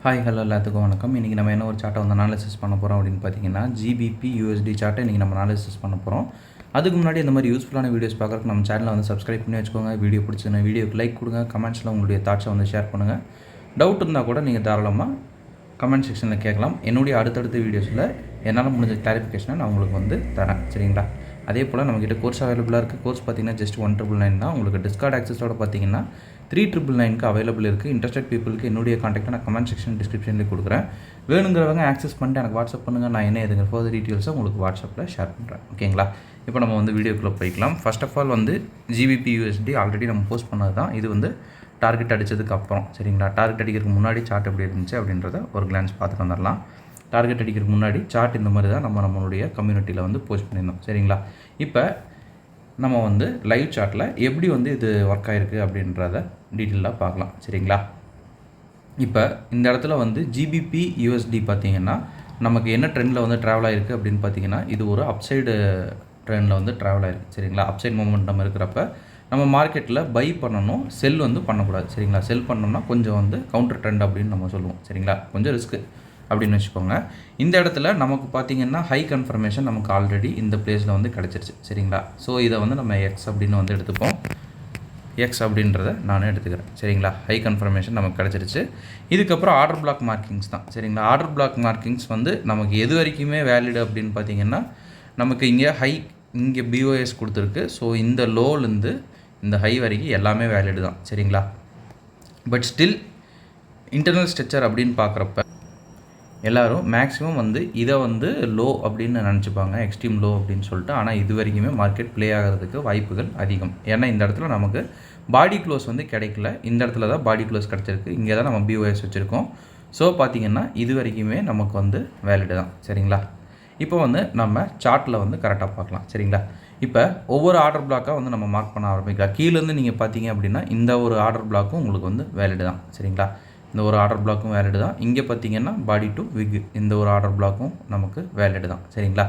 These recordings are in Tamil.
ஹாய் ஹலோ எல்லாத்துக்கும் வணக்கம். இன்றைக்கி நம்ம என்ன ஒரு சார்ட்டை வந்து அனாலிசிஸ் பண்ண போகிறோம் அப்படின்னு பார்த்தீங்கன்னா ஜிபிபி யூஎஸ்டி சார்ட்டை இன்றைக்கி நம்ம அனாலிசிஸ் பண்ண போகிறோம். அதுக்கு முன்னாடி இந்த மாதிரி யூஸ்ஃபுல்லான வீடியோஸ் பார்க்குறதுக்கு நம்ம சேனலை வந்து சப்ஸ்கிரைப் பண்ணி வச்சுக்கோங்க. வீடியோ பிடிச்சதுன்னா வீடியோக்கு லைக் கொடுங்க, கமெண்ட்ஸில் உங்களுடைய தாட்ஸை வந்து ஷேர் பண்ணுங்கள். டவுட் இருந்தால் கூட நீங்கள் தாராளமாக கமெண்ட் செக்ஷனில் கேட்கலாம். என்னுடைய அடுத்தடுத்த வீடியோஸில் என்னால் முடிஞ்ச கிளாரிஃபிகேஷனை நான் உங்களுக்கு வந்து தரேன், சரிங்களா? அதே போல் நம்மக்கிட்ட கோர்ஸ் அவைலபிளாக இருக்குது. கோர்ஸ் பார்த்தீங்கன்னா ஜஸ்ட் 199 தான். உங்களுக்கு டிஸ்கார்ட் ஆக்சஸோட பார்த்தீங்கன்னா 3999க்கு அவைலபிள் இருக்குது. இன்ட்ரெஸ்டட் பீப்புளுக்கு என்னுடைய கான்டாக்டை நான் கமெண்ட் செக்ஷன் டிஸ்கிரிப்ஷனில் கொடுக்குறேன். வேணுங்கிறவங்க ஆக்சஸ் பண்ணிட்டு எனக்கு வாட்ஸ்அப் பண்ணுங்கள். நான் என்ன எதுங்க ஃபர்தர் டீட்டெயில்ஸை உங்களுக்கு வாட்ஸ்அப்பில் ஷேர் பண்ணுறேன், ஓகேங்களா? இப்போ நம்ம வந்து வீடியோக்குள்ளே போய்க்கலாம். ஃபர்ஸ்ட் ஆஃப் ஆல் வந்து ஜிபிபி யூஎஸ்டி ஆல்ரெடி நம்ம போஸ்ட் பண்ணது தான். இது வந்து டார்கெட் அடித்ததுக்கு அப்புறம், சரிங்களா? டார்கெட் அடிக்கிறதுக்கு முன்னாடி சார்ட் எப்படி இருந்துச்சு அப்படின்றத ஒரு கிளான்ஸ் பார்த்துட்டு வந்துடலாம். டார்கெட் அடிக்கிறதுக்கு முன்னாடி சார்ட் இந்த மாதிரி தான் நம்மளுடைய கம்யூனிட்டியில் வந்து போஸ்ட் பண்ணியிருந்தோம், சரிங்களா? இப்போ நம்ம வந்து லைவ் சார்ட்டில் எப்படி வந்து இது ஒர்க் ஆகிருக்கு அப்படின்றத டீட்டெயிலாக பார்க்கலாம், சரிங்களா? இப்போ இந்த இடத்துல வந்து ஜிபிபி யூஎஸ்டி பார்த்திங்கன்னா நமக்கு என்ன ட்ரெண்டில் வந்து ட்ராவல் ஆகிருக்கு அப்படின்னு பார்த்தீங்கன்னா இது ஒரு அப்சைடு ட்ரெண்டில் வந்து ட்ராவல் ஆகிருக்கு, சரிங்களா? அப்சைட் மொமெண்டம் இருக்கிறப்ப நம்ம மார்க்கெட்டில் பை பண்ணணும், செல் வந்து பண்ணக்கூடாது, சரிங்களா? செல் பண்ணோம்னா கொஞ்சம் வந்து கவுண்டர் ட்ரெண்ட் அப்படின்னு நம்ம சொல்லுவோம், சரிங்களா? கொஞ்சம் ரிஸ்க்கு அப்படின்னு வச்சுக்கோங்க. இந்த இடத்துல நமக்கு பார்த்திங்கன்னா ஹை கன்ஃபர்மேஷன் நமக்கு ஆல்ரெடி இந்த பிளேஸில் வந்து கிடச்சிருச்சு, சரிங்களா? ஸோ இதை வந்து நம்ம எக்ஸ் அப்படின்னு வந்து எடுத்துப்போம். எக்ஸ் அப்படின்றத நானே எடுத்துக்கிறேன், சரிங்களா? ஹை கன்ஃபர்மேஷன் நமக்கு கிடச்சிருச்சு. இதுக்கப்புறம் ஆர்டர் பிளாக் மார்க்கிங்ஸ் தான், சரிங்களா? ஆர்டர் பிளாக் மார்க்கிங்ஸ் வந்து நமக்கு எது வரைக்குமே வேலிடு அப்படின்னு பார்த்திங்கன்னா நமக்கு இங்கே ஹை, இங்கே பிஓஎஸ் கொடுத்துருக்கு. ஸோ இந்த லோலேருந்து இந்த ஹை வரைக்கும் எல்லாமே வேலிடு தான், சரிங்களா? பட் ஸ்டில் இன்டர்னல் ஸ்ட்ரக்சர் அப்படின்னு பார்க்குறப்ப எல்லோரும் மேக்ஸிமம் வந்து இதை வந்து லோ அப்படின்னு நினச்சிப்பாங்க, எக்ஸ்ட்ரீம் லோ அப்படின்னு சொல்லிட்டு. ஆனால் இது வரைக்குமே மார்க்கெட் ப்ளே ஆகிறதுக்கு வாய்ப்புகள் அதிகம். ஏன்னா இந்த இடத்துல நமக்கு பாடி க்ளோஸ் வந்து கிடைக்கல. இந்த இடத்துல தான் பாடி க்ளோஸ் கிடச்சிருக்கு. இங்கே தான் நம்ம பிஓஎஸ் வச்சுருக்கோம். ஸோ பார்த்திங்கன்னா இது வரைக்குமே நமக்கு வந்து வேலிடு தான், சரிங்களா? இப்போ வந்து நம்ம சார்ட்டில் வந்து கரெக்டாக பார்க்கலாம், சரிங்களா? இப்போ ஒவ்வொரு ஆர்டர் பிளாக்காக வந்து நம்ம மார்க் பண்ண ஆரம்பிக்கலாம். கீழேருந்து நீங்கள் பார்த்தீங்க அப்படின்னா இந்த ஒரு ஆர்டர் பிளாக்கும் உங்களுக்கு வந்து வேலிடு தான், சரிங்களா? இந்த ஒரு ஆர்டர் பிளாக்கும் வேலிடு தான். இங்கே பார்த்தீங்கன்னா பாடி டு விக் இந்த ஒரு ஆர்டர் பிளாக்கும் நமக்கு வேலிடு தான், சரிங்களா?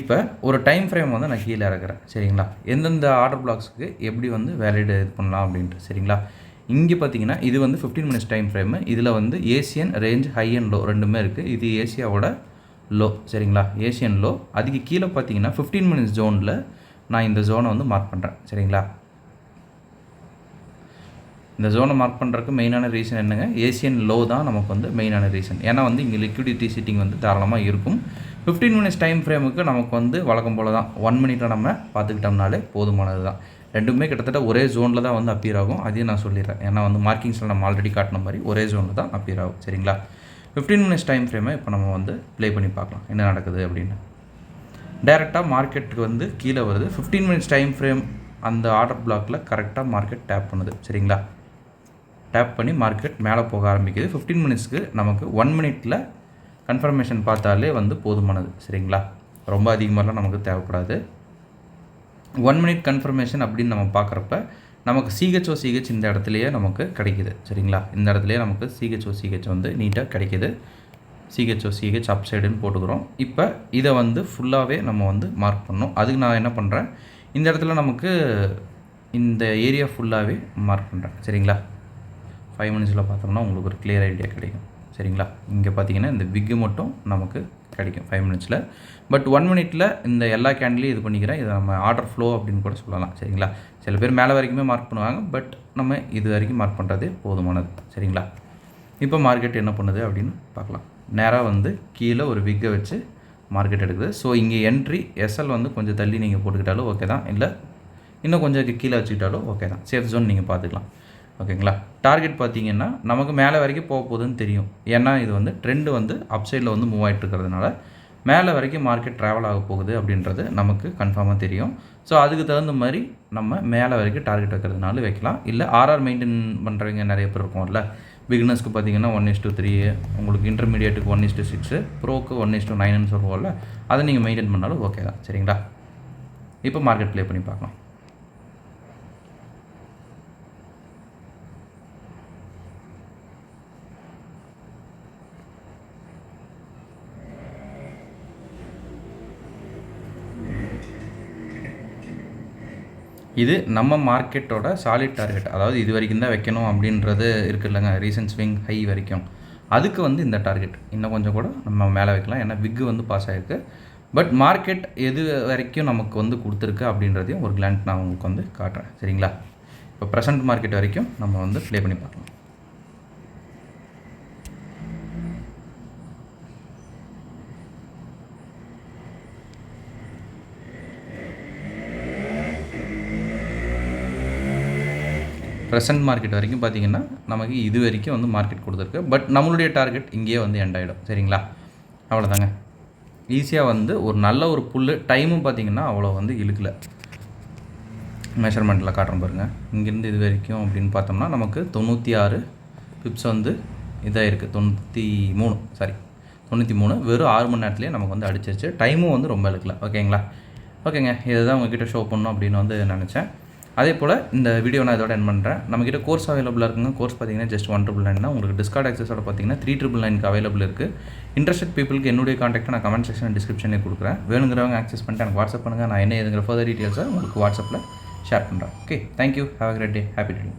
இப்போ ஒரு டைம் ஃப்ரேம் வந்து நான் கீழே இறக்குறேன், சரிங்களா? எந்தெந்த ஆர்டர் பிளாக்ஸுக்கு எப்படி வந்து வேலிடு இது பண்ணலாம் அப்படின்ட்டு, சரிங்களா? இங்கே பார்த்தீங்கன்னா இது வந்து 15 மினிட்ஸ் டைம் ஃப்ரேமு. இதில் வந்து Asian range high and low ரெண்டுமே இருக்குது. இது ஏசியாவோட லோ, சரிங்களா? Asian low. அதுக்கு கீழே பார்த்தீங்கன்னா 15 மினிட்ஸ் ஜோனில் நான் இந்த ஜோனை வந்து மார்க் பண்ணுறேன், சரிங்களா? இந்த ஜோனை மார்க் பண்ணுறதுக்கு மெயினான ரீசன் என்னங்க? ஏசியன் லோ தான் நமக்கு வந்து மெயினான ரீசன். ஏன்னா வந்து இங்கே லிக்விடிட்டி சிட்டிங் வந்து தாராளமாக இருக்கும். 15 மினிட்ஸ் டைம் ஃப்ரேமுக்கு நமக்கு வந்து வழக்கம் போல் தான் 1 மினிட்டில் நம்ம பார்த்துக்கிட்டோம்னாலே போதுமானது தான். ரெண்டுமே கிட்டத்தட்ட ஒரே ஜோனில் தான் வந்து அப்பியர் ஆகும். அதையும் நான் சொல்லிடுறேன். ஏன்னா வந்து மார்க்கிங்ஸில் நம்ம ஆல்ரெடி காட்டின மாதிரி ஒரே ஜோனில் தான் அப்பியர் ஆகும், சரிங்களா? 15 மினிட்ஸ் டைம் ஃப்ரேமை இப்போ நம்ம வந்து ப்ளே பண்ணி பார்க்கலாம் என்ன நடக்குது அப்படின்னு. டேரெக்டாக மார்க்கெட்டுக்கு வந்து கீழே வருது. 15 மினிட்ஸ் டைம் ஃப்ரேம் அந்த ஆர்டர் பிளாக்கில் கரெக்டாக மார்க்கெட் டேப் பண்ணுது, சரிங்களா? டேப் பண்ணி மார்க்கெட் மேலே போக ஆரம்பிக்குது. 15 மினிட்ஸ்க்கு நமக்கு 1 மினிட்டில் கன்ஃபர்மேஷன் பார்த்தாலே வந்து போதுமானது, சரிங்களா? ரொம்ப அதிகமாகலாம் நமக்கு தேவைப்படாது. 1 மினிட் கன்ஃபர்மேஷன் அப்படின்னு நம்ம பார்க்குறப்ப நமக்கு சிஹெச் இந்த இடத்துலையே நமக்கு கிடைக்கிது, சரிங்களா? இந்த இடத்துலையே நமக்கு சிஹெச் வந்து நீட்டாக கிடைக்கிது. சிஹெச் அப் சைடுன்னு போட்டுக்கிறோம். இப்போ இதை வந்து ஃபுல்லாகவே நம்ம வந்து மார்க் பண்ணணும். அதுக்கு நான் என்ன பண்ணுறேன், இந்த இடத்துல நமக்கு இந்த ஏரியா ஃபுல்லாகவே மார்க் பண்ணுறேன், சரிங்களா? 5 மினிட்ஸில் பார்த்தோம்னா உங்களுக்கு ஒரு கிளியர் ஐடியா கிடைக்கும், சரிங்களா? இங்கே பார்த்தீங்கன்னா இந்த பிக்கு மட்டும் நமக்கு கிடைக்கும் 5 மினிட்ஸில். பட் 1 மினிட்டில் இந்த எல்லா கேண்டிலையும் இது பண்ணிக்கிறேன். இதை நம்ம ஆர்டர் ஃப்ளோ அப்படின்னு கூட சொல்லலாம், சரிங்களா? சில பேர் மேலே வரைக்குமே மார்க் பண்ணுவாங்க. பட் நம்ம இது வரைக்கும் மார்க் பண்ணுறதே போதுமானது, சரிங்களா? இப்போ மார்க்கெட் என்ன பண்ணுது அப்படின்னு பார்க்கலாம். நேராக வந்து கீழே ஒரு விக்கை வச்சு மார்க்கெட் எடுக்குது. ஸோ இங்கே என்ட்ரி எஸ்எல் வந்து கொஞ்சம் தள்ளி நீங்கள் போட்டுக்கிட்டாலும் ஓகே தான், இல்லை இன்னும் கொஞ்சம் கீழே வச்சுக்கிட்டாலும் ஓகே தான். சேஃப் ஜோன் நீங்கள் பார்த்துக்கலாம், ஓகேங்களா? டார்கெட் பார்த்தீங்கன்னா நமக்கு மேலே வரைக்கும் போக போகுதுன்னு தெரியும். ஏன்னா இது வந்து ட்ரெண்டு வந்து அப்சைடில் வந்து மூவ் ஆகிட்டு இருக்கிறதுனால மேலே வரைக்கும் மார்க்கெட் ட்ராவல் ஆக போகுது அப்படின்றது நமக்கு கன்ஃபார்மாக தெரியும். ஸோ அதுக்கு தகுந்த மாதிரி நம்ம மேலே வரைக்கும் டார்கெட் வைக்கிறதுனால வைக்கலாம். இல்லை ஆர்ஆர் மெயின்டைன் பண்ணுறவங்க நிறைய பேர் இருக்கும்ல. பிகினர்ஸ்க்கு பார்த்தீங்கன்னா 1:3, உங்களுக்கு இன்டர்மீடியேட்டுக்கு 1:6, ப்ரோக்கு 1:9ன்னு சொல்லுவோம்ல. அதை நீங்கள் மெயின்டைன் பண்ணாலும் ஓகே தான், சரிங்களா? இப்போ மார்க்கெட் ப்ளே பண்ணி பார்க்கலாம். இது நம்ம மார்க்கெட்டோட சாலிட் டார்கெட். அதாவது இது வரைக்கும் தான் வைக்கணும் அப்படின்றது இருக்குது இல்லைங்க, ரீசன்ட் ஸ்விங் ஹை வரைக்கும். அதுக்கு வந்து இந்த டார்கெட் இன்னும் கொஞ்சம் கூட நம்ம மேலே வைக்கலாம். ஏன்னா விக்கு வந்து பாஸ் ஆகிருக்கு. பட் மார்க்கெட் எது வரைக்கும் நமக்கு வந்து கொடுத்துருக்கு அப்படின்றதையும் ஒரு கிளான்ஸ் நான் உங்களுக்கு வந்து காட்டுறேன். சரிங்களா? இப்போ ப்ரெசன்ட் மார்க்கெட் வரைக்கும் நம்ம வந்து ப்ளே பண்ணி பார்க்கலாம். ப்ரெசன்ட் மார்க்கெட் வரைக்கும் பார்த்திங்கன்னா நமக்கு இது வரைக்கும் வந்து மார்க்கெட் கொடுத்துருக்கு. பட் நம்மளுடைய டார்கெட் இங்கேயே வந்து எண்ட் ஆகிடும். சரிங்களா? அவ்வளோதாங்க. ஈஸியாக வந்து ஒரு நல்ல ஒரு புல்லு. டைமும் பார்த்திங்கன்னா அவ்வளோ வந்து இழுக்கலை. மெஷர்மெண்ட்டில் காட்டுறோம் பாருங்கள். இங்கேருந்து இது வரைக்கும் அப்படின்னு பார்த்தோம்னா நமக்கு 96 பிப்ஸ் வந்து இதாக இருக்குது. 93 வெறும் 6 மணி நேரத்துலேயே நமக்கு வந்து அடிச்சிருச்சு. டைமும் வந்து ரொம்ப இழுக்கலை. ஓகேங்களா? ஓகேங்க. இதை தான் உங்கள்கிட்ட ஷோ பண்ணணும் அப்படின்னு வந்து நினச்சேன். அதே போல் இந்த வீடியோ நான் இதோட எண்ட் பண்ணுறேன். நம்மக்கிட்ட கோர்ஸ் அவைலபிளாக இருக்குங்க. கோர்ஸ் பார்த்தீங்கன்னா ஜஸ்ட் 199 தான். உங்களுக்கு டிஸ்கார்ட் ஆக்சஸோட பார்த்தீங்கன்னா 3999 அவைலபிள் இருக்குது. இன்ட்ரெஸ்ட் பீப்புளுக்கு என்னுடைய காண்டாக்ட்டை நான் கமெண்ட் செக்ஷன் டிஸ்கிரிப்ஷனே கொடுக்குறேன். வேணுங்கிறவங்க ஆக்சஸ் பண்ணிட்டு எனக்கு வாட்ஸ்அப் பண்ணுங்கள். நான் என்ன ஏதுங்கிற ஃபர்தர் டீட்டெயில்ஸை உங்களுக்கு வாட்ஸ்அப்பில் ஷேர் பண்ணுறேன். Okay, thank you. Have a great day. Happy ட்ரீடிங்.